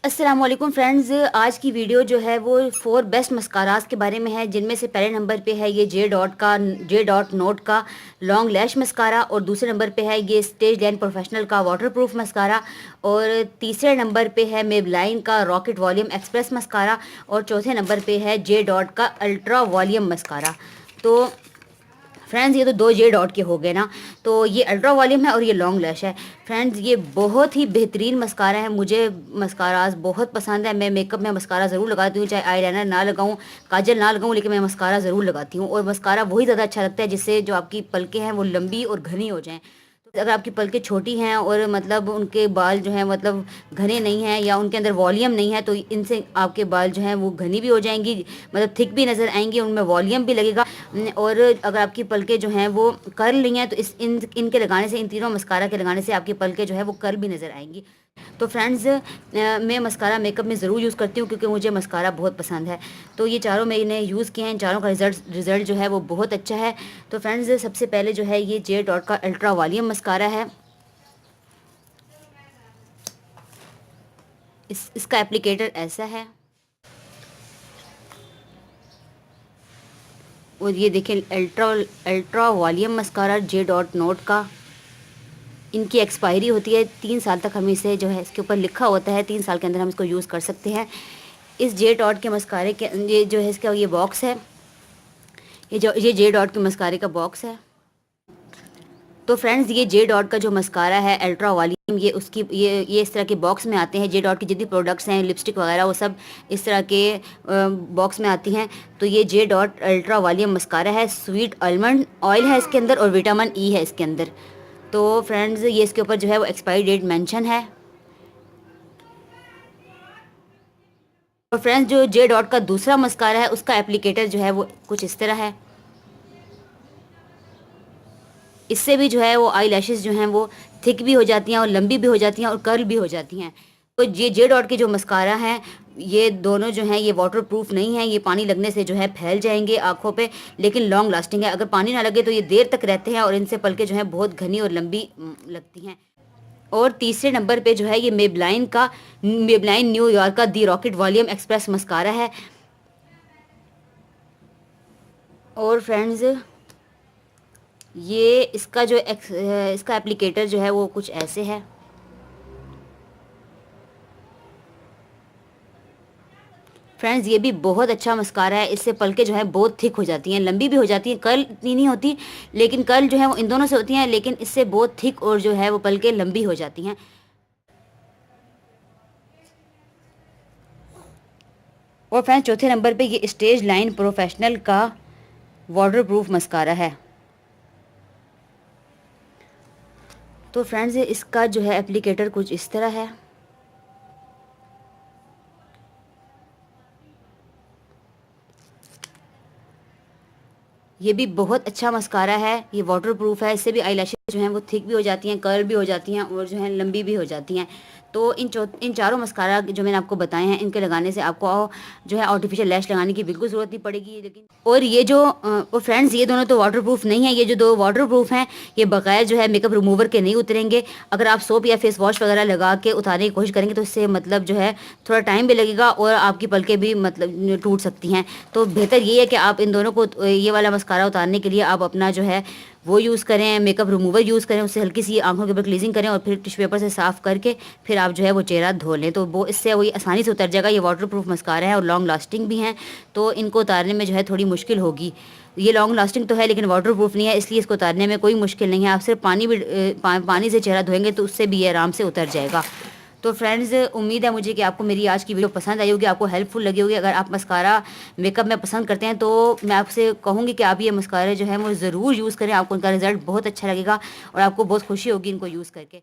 अस्सलाम वालेकुम फ्रेंड्स। आज की वीडियो जो है वो 4 बेस्ट मस्कारास के बारे में है, जिनमें से पहले नंबर पे है ये जे डॉट नोट का लॉन्ग लैश मस्कारा, और दूसरे नंबर पे है ये स्टेज लाइन प्रोफेशनल का वाटरप्रूफ मस्कारा, और तीसरे नंबर पे है मेबलाइन का रॉकेट वॉल्यूम एक्सप्रेस मस्कारा, और चौथे नंबर पे है जे डॉट का अल्ट्रा वॉल्यूम मस्कारा। तो फ्रेंड्स ये तो दो जे डॉट के हो गए ना। तो ये अल्ट्रा वॉल्यूम है और ये लॉन्ग लैश है। फ्रेंड्स ये बहुत ही बेहतरीन मस्कारा है, मुझे मस्काराज बहुत पसंद है। मैं मेकअप में मस्कारा ज़रूर लगाती हूँ, चाहे आईलाइनर ना लगाऊँ, काजल ना लगाऊँ, लेकिन मैं मस्कारा ज़रूर लगाती हूँ। और मस्कारा वही ज़्यादा अच्छा लगता है जिससे जो आपकी पलकें हैं वो लंबी और घनी हो जाएँ। अगर आपकी पलकें छोटी हैं और मतलब उनके बाल जो हैं मतलब घने नहीं हैं या उनके अंदर वॉल्यूम नहीं है, तो इनसे आपके बाल जो हैं वो घनी भी हो जाएंगी, मतलब थिक भी नज़र आएंगी, उनमें वॉल्यूम भी लगेगा। और अगर आपकी पलकें जो हैं वो कर्ल नहीं हैं, तो इनके लगाने से, इन तीनों मस्कारा के लगाने से आपकी पलकें जो है वो कर्ल भी नज़र आएंगी। तो फ्रेंड्स मैं मस्कारा मेकअप में ज़रूर यूज़ करती हूँ क्योंकि मुझे मस्कारा बहुत पसंद है। तो ये चारों मैंने यूज़ किए हैं, इन चारों का रिज़ल्ट जो है वो बहुत अच्छा है। तो फ्रेंड्स सबसे पहले जो है ये जे डॉट का अल्ट्रा वॉल्यूम मस्कारा है। इसका एप्लीकेटर ऐसा है, और ये देखें ultra volume mascara J dot note का। इनकी एक्सपायरी होती है 3 साल तक, हम इसे जो है इसके ऊपर लिखा होता है 3 साल के अंदर हम इसको यूज़ कर सकते हैं। इस जे डॉट के मस्कारे के ये जो है इसका ये बॉक्स है, ये जे डॉट के मस्कारे का बॉक्स है। तो फ्रेंड्स ये जे डॉट का जो मस्कारा है अल्ट्रा वॉल्यूम, ये उसकी ये इस तरह के बॉक्स में आते हैं। जे डॉट की जितनी प्रोडक्ट्स हैं, लिपस्टिक वगैरह, वो सब इस तरह के बॉक्स में आती हैं। तो ये J dot ultra volume mascara है। स्वीट आलमंड ऑयल है इसके अंदर और विटामिन ई है इसके अंदर। तो फ्रेंड्स ये इसके ऊपर जो है वो एक्सपायरी डेट मेंशन है। और फ्रेंड्स जो जे डॉट का दूसरा मस्कारा है उसका एप्लीकेटर जो है वो कुछ इस तरह है। इससे भी जो है वो आई लैशेज़ जो हैं वो थिक भी हो जाती हैं और लंबी भी हो जाती हैं और कर्ल भी हो जाती हैं। तो ये जे डॉट के जो मस्कारा हैं ये दोनों जो हैं ये वाटर प्रूफ नहीं हैं, ये पानी लगने से जो है फैल जाएंगे आँखों पे, लेकिन लॉन्ग लास्टिंग है। अगर पानी ना लगे तो ये देर तक रहते हैं और इनसे पलकें जो हैं बहुत घनी और लंबी लगती हैं। और तीसरे नंबर पे जो है ये मेबलाइन न्यूयॉर्क का दी रॉकेट वॉल्यूम एक्सप्रेस मस्कारा है। और फ्रेंड्स ये इसका एप्लीकेटर जो है वो कुछ ऐसे है। फ्रेंड्स ये भी बहुत अच्छा मस्कारा है, इससे पलकें जो है बहुत थिक हो जाती हैं, लंबी भी हो जाती हैं। कर्ल इतनी नहीं होती, लेकिन कर्ल जो है वो इन दोनों से होती हैं, लेकिन इससे बहुत थिक और जो है वो पलकें लंबी हो जाती हैं। और फ्रेंड्स चौथे नंबर पे ये स्टेज लाइन प्रोफेशनल का वाटरप्रूफ मस्कारा है। तो फ्रेंड्स इसका जो है एप्लीकेटर कुछ इस तरह है। ये भी बहुत अच्छा मस्कारा है, ये वाटरप्रूफ है। इससे भी आईलैशेस जो हैं वो थिक भी हो जाती हैं, कर्ल भी हो जाती हैं और जो है लंबी भी हो जाती हैं। तो इन चारों मस्कारा जो मैंने आपको बताए हैं, इनके लगाने से आपको जो है आर्टिफिशियल लैश लगाने की बिल्कुल ज़रूरत नहीं पड़ेगी। लेकिन और ये जो और फ्रेंड्स ये दोनों तो वाटरप्रूफ नहीं है, ये जो दो वाटरप्रूफ हैं ये बगैर जो है मेकअप रिमूवर के नहीं उतरेंगे। अगर आप सोप या फेस वॉश वगैरह लगा के उतारने की कोशिश करेंगे तो इससे मतलब जो है थोड़ा टाइम भी लगेगा और आपकी पलकें भी मतलब टूट सकती हैं। तो बेहतर ये है कि आप इन दोनों को, ये वाला मस्कारा उतारने के लिए आप अपना जो है वो यूज़ करें, मेकअप रिमूवर यूज़ करें, उससे हल्की सी आंखों के ऊपर क्लीजिंग करें और फिर टिश्यू पेपर से साफ़ करके फिर आप जो है वो चेहरा धो लें। तो वो इससे वही आसानी से उतर जाएगा। ये वाटरप्रूफ मस्कारा है और लॉन्ग लास्टिंग भी हैं, तो इनको उतारने में जो है थोड़ी मुश्किल होगी। ये लॉन्ग लास्टिंग तो है लेकिन वाटरप्रूफ नहीं है, इसलिए इसको उतारने में कोई मुश्किल नहीं है। आप सिर्फ पानी से चेहरा धोएंगे तो उससे भी ये आराम से उतर जाएगा। तो फ्रेंड्स उम्मीद है मुझे कि आपको मेरी आज की वीडियो पसंद आई होगी, आपको हेल्पफुल लगी होगी। अगर आप मस्कारा मेकअप में पसंद करते हैं तो मैं आपसे कहूँगी कि आप ये मस्कारा जो है वो ज़रूर यूज़ करें, आपको उनका रिज़ल्ट बहुत अच्छा लगेगा और आपको बहुत खुशी होगी इनको यूज़ करके।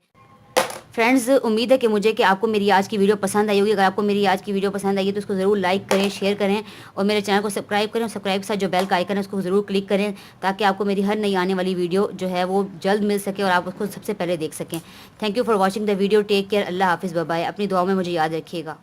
फ्रेंड्स उम्मीद है कि आपको मेरी आज की वीडियो पसंद आई होगी। अगर आपको मेरी आज की वीडियो पसंद आई है तो उसको ज़रूर लाइक करें, शेयर करें और मेरे चैनल को सब्सक्राइब करें। और सब्सक्राइब के साथ जो बेल का आइकन है उसको ज़रूर क्लिक करें ताकि आपको मेरी हर नई आने वाली वीडियो जो है वो जल्द मिल सके और आप उसको सबसे पहले देख सकें। Thank you for watching the video. Take care. Allah हाफिज़। Bye bye. अपनी दुआओं में मुझे याद रखिएगा।